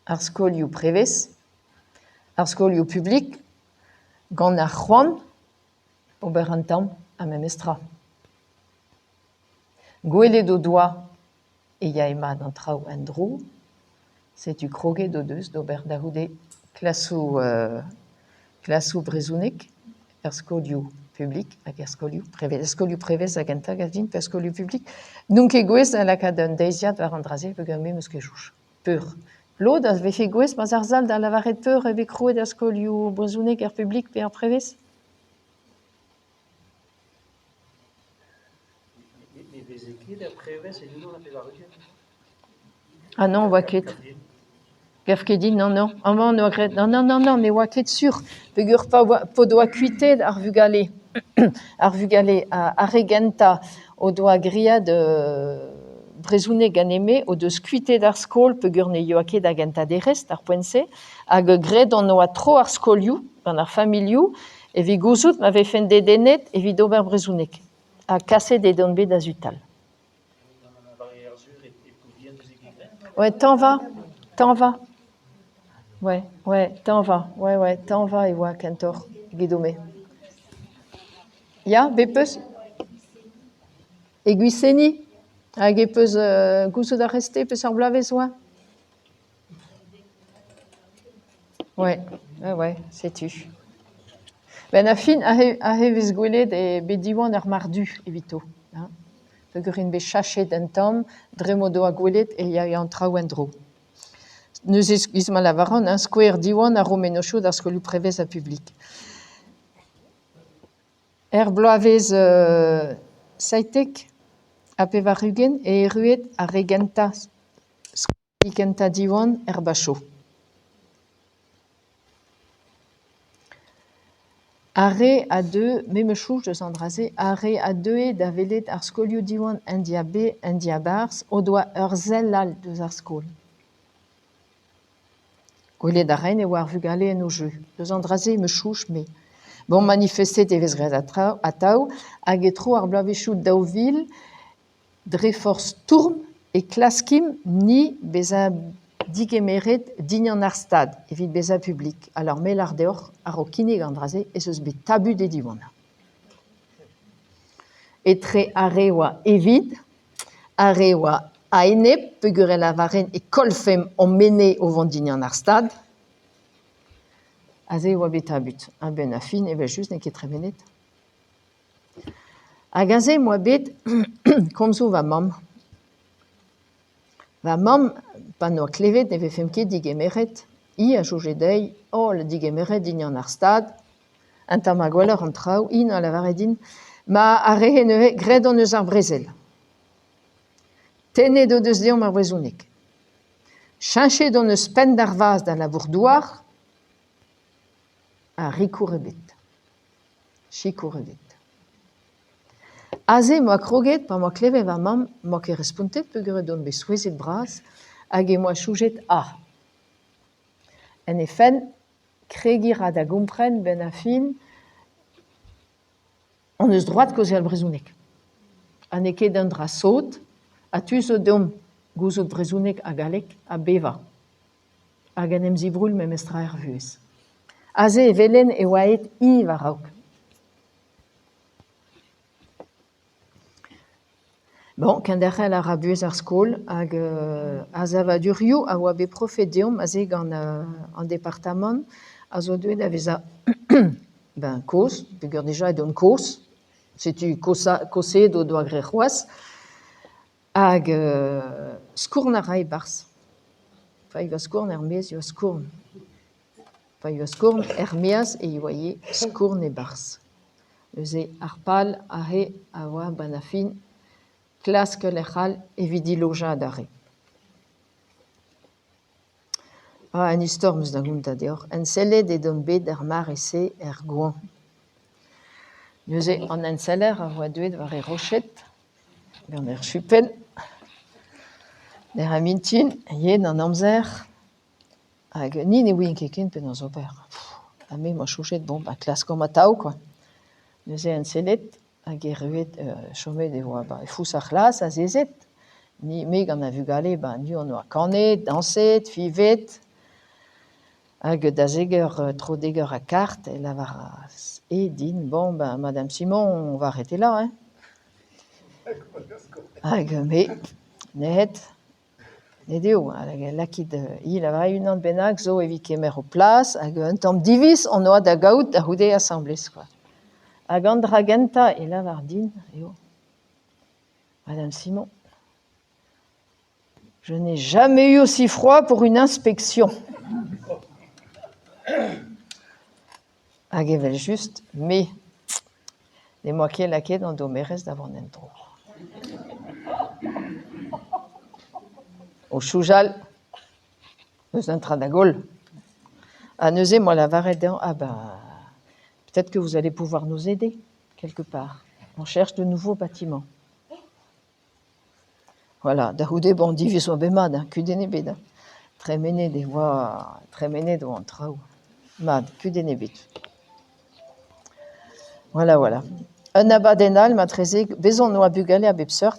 ar skolioù prevez, ar skolioù publik, gant ar c'hoant, ober un tamm a memestra. Gwelet o doa e ya ema d'an traoù en dro, setu kroget o deus d'ober da goude klasoù brezhounek, ar skolioù publik hag ar skolioù prevez. Ar skolioù prevez a genta gavin per skolioù publik. N'on ket gwez a lakaat un deiziad war an draze peogwir me meus ket jouch. Peur. Lod a vefe gwez ma ar zal da lavaret peur e vez krouet ar skolioù brezhounek ar publik pe ar prevez. Ah non, oa ket. Gav ket din, non. Amman, oa gret, non, mais oa ket sur. Peogwir po doa kuitet ar vugale. Ar vugale a regenta o doa griad brezhounek ganeme o deus kuitet ar skol peogwir ne yoa ket a genta derest ar poense, hag gret an oa tro ar skolioù, gant ar familioù, e vi gouzout ma vefen dedenet e vi d'ober brezhounek. A kaset e don bet a zutal. Ouais, t'en va. Ouais, t'en va. Ouais, t'en va e oa kentor gedome. Ya, bepeus? E gwisseni? Hag e peus gouzout a reste, peus ar blavez oa? Ouais, setu. Ben a fin, a vez gwelet e bet diwan ar mardu evito. Peogwir in bet chachet un tamm, dremo doa gwelet e ya an traoù en dro. Neus eus ma lavaran, skouer diwan a romenocho d'ar skolioù prevez a publik. Er bloavez saitek a pevarugen e eruet a regenta skoulikenta diwan er bacho. Are a deux, meme chouch deus an draze, are a deux da velet ar skolioù diwan en dia B, en dia bars, o doa ur zel all deus ar skol. Gwelet a ren e oa ar vugale en o jeu. Deus an draze me chouch, me. Bon, manifestet e vez gret a taou, hag e tro ar bloavechou daouvil, dre force tourm e klaskim ni beza digemeret dignan ar stad, evit beza publik. Alors, mel ar deoc'h ar o kinig an draze, e zeus bet tabu de diwan. Etre are oa evit, are oa a enep, peogwir el avaren e kolfem o mene o vant dignan ar stad, a ze oa bet tabut. A ben a fin, e vel just ne ket tremenet. Hag a ze moa bet, komzo va mam. Va mam, pa noa klevet, ne vefem ket digemeret. I a jouget dei, le digemeret dignan ar stad, un tamm a gwelloc'h an traoù, in a lavaret din, ma a rehe neuze gret an eus ar brezel. Tennet o deus deomp ar brezhounek. Chanchet an eus penn d'ar vaz da labour douar, a rikour ebet. Chikour ebet. Aze moa kroget, pa moa klevet va mam, moa ket respontet peogwir don bet souezet bras, hag e moa choujet a. En efen, kregira da gompren ben a fin, an eus droad koze al brezhounek. A ne ket un dra saut, a tu zo deomp gouzout brezhounek a galek a beva. Hag en em zibroul me mestra er vuez. Aze e velen e oa et i va raok. Bon, kenderc'hel a rabuez ar skol, hag a zavadurioù a oa bet profet deomp a ze gant an departamant, a zo deuet a veza ben koz, peogwir deja e don koz, setu koset o doa gre c'hoaz, hag skourn a ray bars. Pa i va skourn er mez, i va skourn. Pa i va skourn er meaz e i oaie skourn e bars. Eus e ar pal a he a oa ben a fin, klask lec'hal evit iloja dare. En istor meus da gont a deoc'h. En sellet e don bet er mar ese er goan. Neus e an enseller a oa deuet war e rochet, gant er chupen, der a mintin, yen an amzer, hag ni ne ouien ket ken pen an zoper. A me moa chouchet, bon, ba klaskom a taou, quoi. Neus e en sellet, hag e ruet chomet e oa e fous ar c'hlas a zezet. Ni me gant a vugale, ni an oa kanet, danset, fivet, hag da zeger trop deger à carte, et la var et din, bon, ben, Madame Simon, on va arrêter là, hein. Hag, mais, net, nedeo, la kid, il a une an benag, zo evit kemer o plas, hag un tamm divis, on oa da gaout da houde assemblés, quoi. Hag an dragenta, et la var din, eo, Madame Simon, je n'ai jamais eu aussi froid pour une inspection. Hag evel juste, mais, les moitiés laquais dans domeres d'avant n'entro. Au choujal, nous entra d'agol. À Neuzé, moi, la varedin, ah ben, peut-être que vous allez pouvoir nous aider, quelque part. On cherche de nouveaux bâtiments. Voilà, d'ahoude, bon, divis o bemad, kudenebed. Très mené des voix, très mené de entrao. Mad, kudenebed. Voilà, voilà. Un abadenal m'a trésé, beson noa bugale à bepseur,